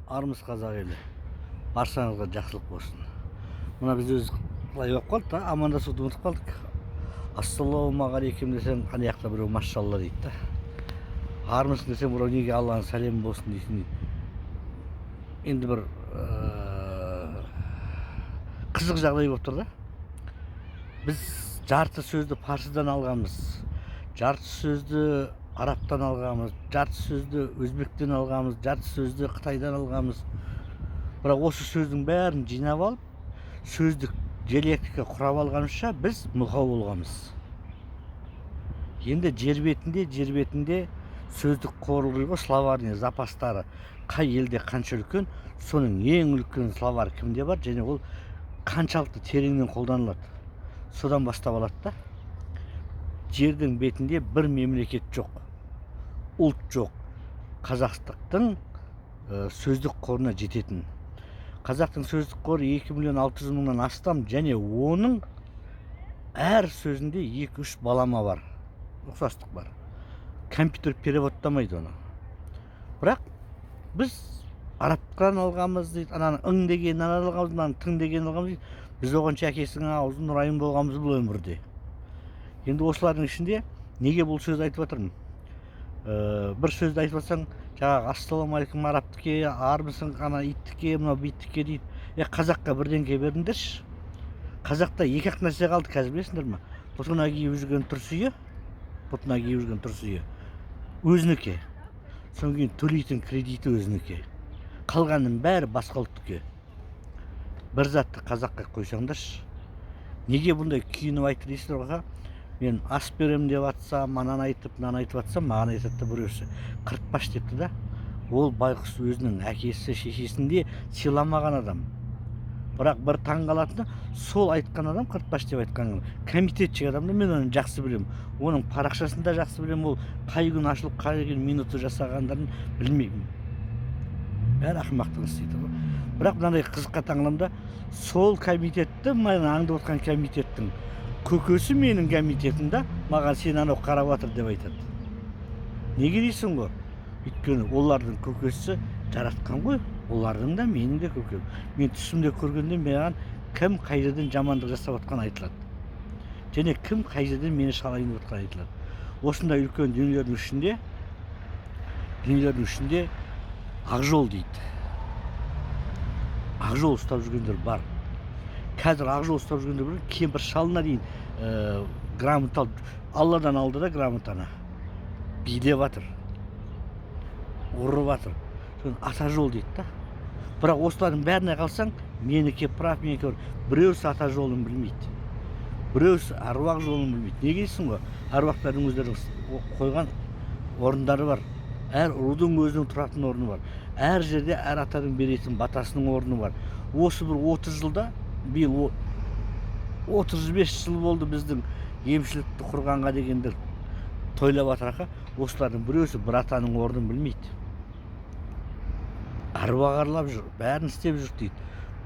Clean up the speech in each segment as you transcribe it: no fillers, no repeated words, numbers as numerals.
Армысыз қазақ елі. Баршаңызға жақсылық болсын. Мына біз өз былай болып қалды да, амандасуды ұмытып қалдық. Ассалаумағалейкум десең, қане жақта біреу машалла дейді да. Армысың десең, біреу неге Алланың сәлемі болсын дейсің. Енді бір қызық жағдай болып тұр да. Біз жарты сөзді парсыдан алғанбыз, жарты сөзді арабтан алғанбыз, жарты сөзді өзбектен алғанбыз, жарты сөзді Қытайдан алғанбыз. Бірақ осы сөздің бәрін жинап алып, сөздік диалектика құрап алғанша біз мылқау болғанбыз. Енді жер бетінде сөздік қоры, словарный запастары қай елде қанша үлкен, соның ең үлкен словар кімде бар, және ол қаншалықты тереңнен қолданылады. Содан бастап алады да. Жердің бетінде бір мемлекет жоқ, ұлт жоқ. Қазақстықтың сөздік қорына жететін. Қазақтың сөздік қоры 2.600.000-нан астам, және оның әр сөзінде 2-3 балама бар. Ұқсастық бар. Компьютер переводтамайды оны. Бірақ біз арабтан алғанбыз дейді, ананың ың дегенін алғанбыз, ананың тың дегенін алғанбыз дейді. Біз оған әкесінің аузын ұрайын болғанбыз бұл өмірде. Енді осылардың ішінде неге бұл сөзді айтып жатырмын? Бір сөзді айтып жатсаң, жаңағы ассалаумағалейкум арабтіке, армысың ана иттіке, мынау биттіке дейді. Қазаққа бірдеңке беріңдерші. Қазақта екі-ақ нәрсе қалды, қазір білесіңдер ме? Бұтына киіп жүрген тұрсүйы өзінікі. Содан кейін төлейтін кредиті өзінікі. Қалғанның бәрі басқа ұлттікі. Бір затты қазаққа қойсаңдаршы. Неге бұндай күйініп айтты дейсіздер ғой? Мен ас берем деп атсам, манан айтып, мынаны айтып атсам, маған айтады біреусі. Қыртпаш депті да. Ол байқұс өзінің әкесі, шешесінде сыйламаған адам. Бірақ бір таңғалатыны, сол айтқан адам, қыртпаш деп айтқан комитетчик адамды мен оны жақсы білем. Оның парақшасында жақсы білем, ол қай күн ашылып, қай күн минуты жасағандарын білмеймін. Бәрі ақымақтың істейді ғой. Бірақ мынандай қызыққа таңғаламда, сол комитетті, мен аңдып отқан комитеттің көкесі менің комитетімде маған сен анау қарап жатыр деп айтады. Неге дейсің ғой? Өйткені олардың көкесі жаратқан ғой. Олардың да менің де көкем. Мен түсімде көргенде маған кім қай жерден жамандық жасап отқан айтылады. Және кім қай жерден мені шалайын деп отқан айтылады. Осындай үлкен дүниелердің ішінде Ақжол дейді. Ақжол ұстап жүргендер бар. Қазір Ақжол ұстап жүргендер бар. Кемпір шалына дейін грамота Алладан алды да грамотаны. Билеп жатыр. Ұрып жатыр. Соны ата жол дейді да. Бірақ осылардың бәріне қалсаң, менікі прав, менікі бар. Біреусі ата жолын білмейді. Біреусі аруақ жолын білмейді. Неге дейсің ғой? Аруақтардың өздері қойған орындары бар. Әр рудың өзінің тұратын орны бар. Әр жерде әр атаның беретін батасының орны бар. Осы бір 30 жылда, биыл 35 жыл болды біздің емшілікті құрғанға дегендер тойлап атырақа, осылардың біреусі бір атаның орнын білмейді. Аруақ аралап жүр, бәрін істеп жүр дейді.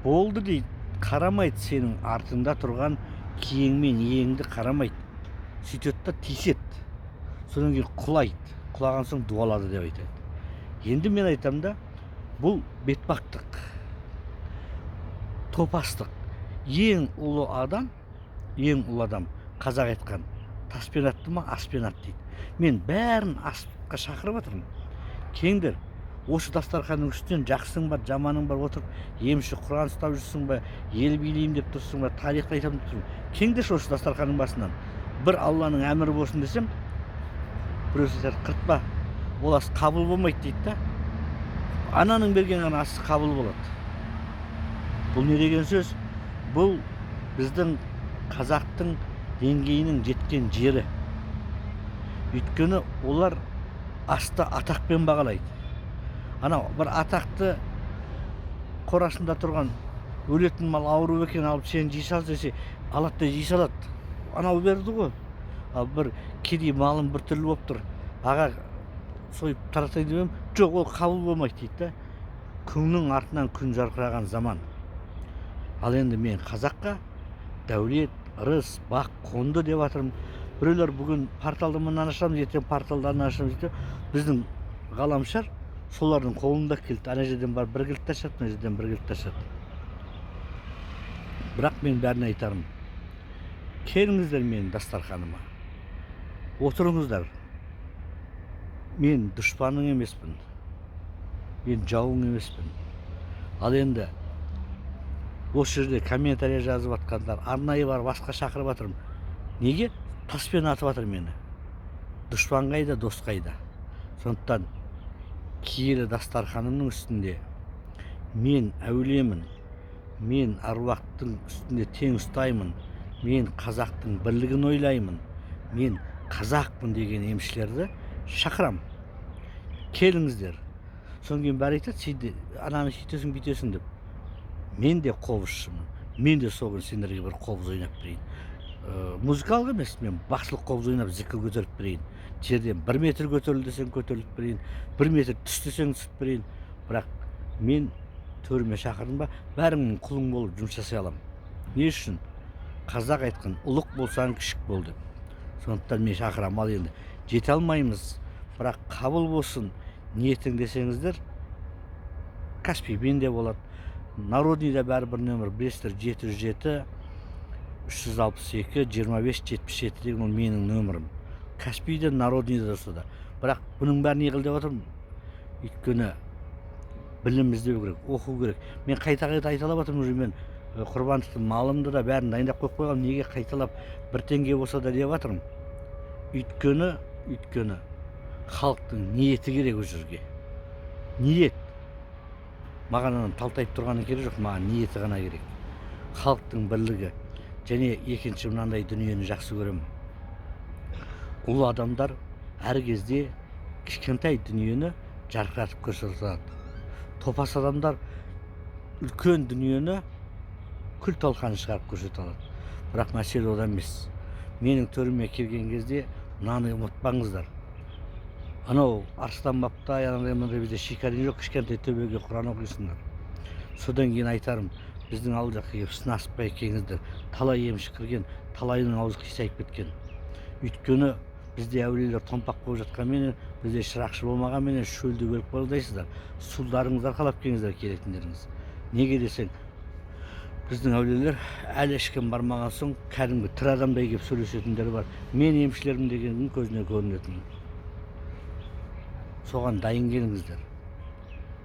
Болды дейді, қарамайды сенің артында тұрған киең мен иеңді қарамайды. Сөйтеді да тиіседі. Содан кейін құлайды. Құлаған соң дуалады деп айтады. Енді мен айтам да, бұл бетпақтық, топастық. Ең ұлы адам қазақ айтқан, таспен атты ма, аспен атты дейді. Мен бәрін аспқа шақырып жатырмын. Кеңдер, осы дастарханның үстінен жақсың бар, жаманың бар отырып, емші Құран ұстап жүрсің ба, ел билеймін деп тұрсың ба, тарихты айтамын деп тұрсың. Кеңдерші осы дастарханның басынан. Бір Алланың әмірі болсын десем, біреусі қыртпа, ол ас қабыл болмайды дейді да. Ананың берген ғана асы қабыл болады. Бұл не деген сөз? Бұл біздің қазақтың деңгейінің жеткен жері. Өйткені олар асты атақпен бағалайды. Анау бір атақты қорасында тұрған өлетін мал ауру екен алып сен жей сал десе, алады да жей салады. Анау берді ғой. Ал бір кедей малын бір түрлі болып тұр. Аға сойып таратайын демем, жоқ ол қабыл болмайды дейді да. Күннің артынан күн жарқыраған заман. Ал енді мен қазаққа дәулет, ырыс, бақ, қонды деп жатырмын. Біреулер бүгін порталды мынаны ашамыз, ертең порталдан ашамыз дейді. Біздің ғаламшар солардың қолында кілт, ана жерден бар бір кілт ташады, мына жерден бір кілт ташады. Бірақ мен бәріне айтарым, келіңіздер менің дастарханыма, отырыңыздар. Мен дұшпаның емеспін, мен жауың емеспін. Ал енді осы жерде комментарий жазып жатқандар, арнайы бар басқа шақырып жатырмын. Неге? Таспен атып жатыр мені. Дұшпан қайда, дос қайда? Сондықтан киелі дастарханымның үстінде мен әулиемін, мен аруақтың үстінде тең ұстаймын, мен қазақтың бірлігін ойлаймын, мен қазақпын деген емшілерді шақырам. Келіңіздер. Содан кейін бәрі айтады, сен ананы сөйтесің, бүйтесің деп. Мен де қобызшымын. Мен де сол күні сендерге бір қобыз ойнап берейін. Музыкалық емес, мен бақсылық қобыз ойнап зікір көтеріп берейін. Жерден 1 метр көтеріл десең көтеріліп берейін, 1 метр түс десең түсіп берейін. Бірақ мен төріме шақырдым ба, бәріңнің құлың болып жұмыс жасай аламын. Не үшін? Қазақ айтқан, ұлық болсаң кішік бол деп. Сондықтан мен шақырам. Ал енді жете алмаймыз, бірақ қабыл болсын ниетің десеңіздер, Каспий менде болады. Народныйда бәрібір нөмір білесіздер, 707 362 25 77 деген ол менің нөмірім. Каспийде, Народныйда да сода. Бірақ бұның бәрін не қыл деп отырмын? Өйткені білім іздеу керек, оқу керек. Мен қайта-қайта айталап жатырмын, уже мен құрбандықтың малымды да бәрін дайындап қойып қойғам. Неге қайталап 1 теңге болса да деп жатырмын? Өйткені халықтың ниеті керек ол жерге. Ниет. Маған анан талтайып тұрғаны керек жоқ, маған ниеті ғана керек. Халықтың бірлігі. Және екінші мынандай дүниені жақсы көремін. Ұлы адамдар әр кезде кішкентай дүниені жарқыратып көрсетеді. Топас адамдар үлкен дүниені күл талқаны шығарып көрсете алады. Бірақ мәселе одан емес. Менің төріме келген кезде мынаны ұмытпаңыздар. Анау Арыстан бапта янағыдай бізде шикарин жоқ, кішкентай төбеге Құран оқисыңдар. Содан кейін айтарым, біздің ауыл жаққа келіп сынаспай келіңіздер. Талай емші кірген, талайының аузы қисайып кеткен. Өйткені бізде әулиелер томпақ болып жатқанменен, бізде шырақшы болмағанменен шөлді өліп қалдайсыздар. Сұлдарыңыздар қалап келіңіздер келетіндеріңіз. Неге десең, біздің әулиелер әлі ешкім бармаған соң кәдімгі тірі адамдай келіп сөйлесетіндер бар. Мен емшілерім дегеннің көзіне көрінетін. Соған дайын келіңіздер.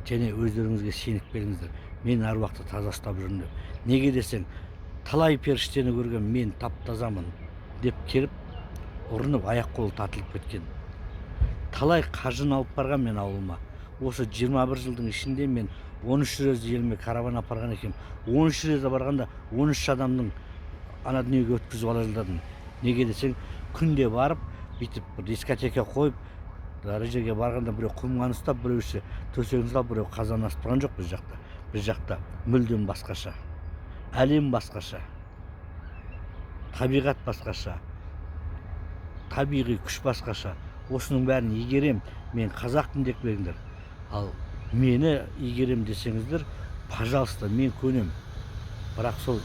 Және өздеріңізге сеніп келіңіздер. Мен аруақты таза ұстап жүрмін деп. Неге десең, талай періштені көрген мен тап-тазамын деп келіп, ұрынып аяқ қолы татылып кеткен. Талай қажын алып барған мен ауылыма. Осы 21 жылдың ішінде мен 13 рет еліме караван апарған екем. 13 рет барғанда 13 адамның ана дүниеге өткізіп ала жылдадым. Неге десең, күнде барып, бүйтіп бір дискотека қойып, ары жерге барғанда біреу құмған ұстап, біреу төсегін салып, біреу қазан асып тұрған жоқ біз жақта. Біз жақта мүлдем басқаша. Әлем басқаша. Табиғат басқаша. Табиғи күш басқаша. Осының бәрін игерем, мен қазақпын деп беріңдер. Ал мені игерем десеңіздер, пожалуйста, мен көнем. Бірақ сол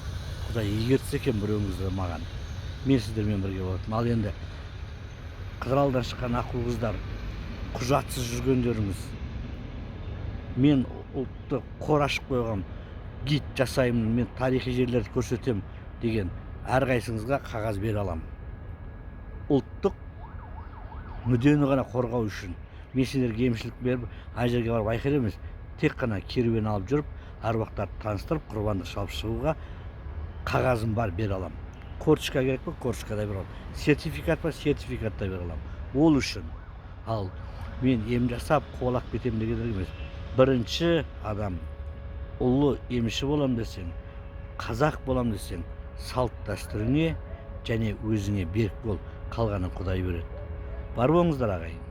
Құдай игертсе екен біреуіңізді маған. Мен сіздермен бірге болатым. Ал енді Қыдыралдан шыққан ақыл қыздар, құжатсыз жүргендеріңіз, мен ұлтты қор ашып қойғам, гид жасаймын, мен тарихи жерлерді көрсетем деген әрқайсыңызға қағаз бере алам. Ұлттық мүддені ғана қорғау үшін. Мен сендерге емшілік беріп, ай жерге барып айқар емес, тек қана керуен алып жүріп, аруақтарды таныстырып, құрбандық шалып шығуға қағазым бар, бере алам. Корточка керек пе, корточка да бере алам. Сертификат па, сертификат да бере алам. Ол үшін. Ал мен ем жасап, қуалап кетем деген емес. Бірінші адам ұлы емші болам десең, қазақ болам десең, салт дәстүріңе және өзіңе берік бол, қалғанын Құдай береді. Бар болыңыздар ағайын.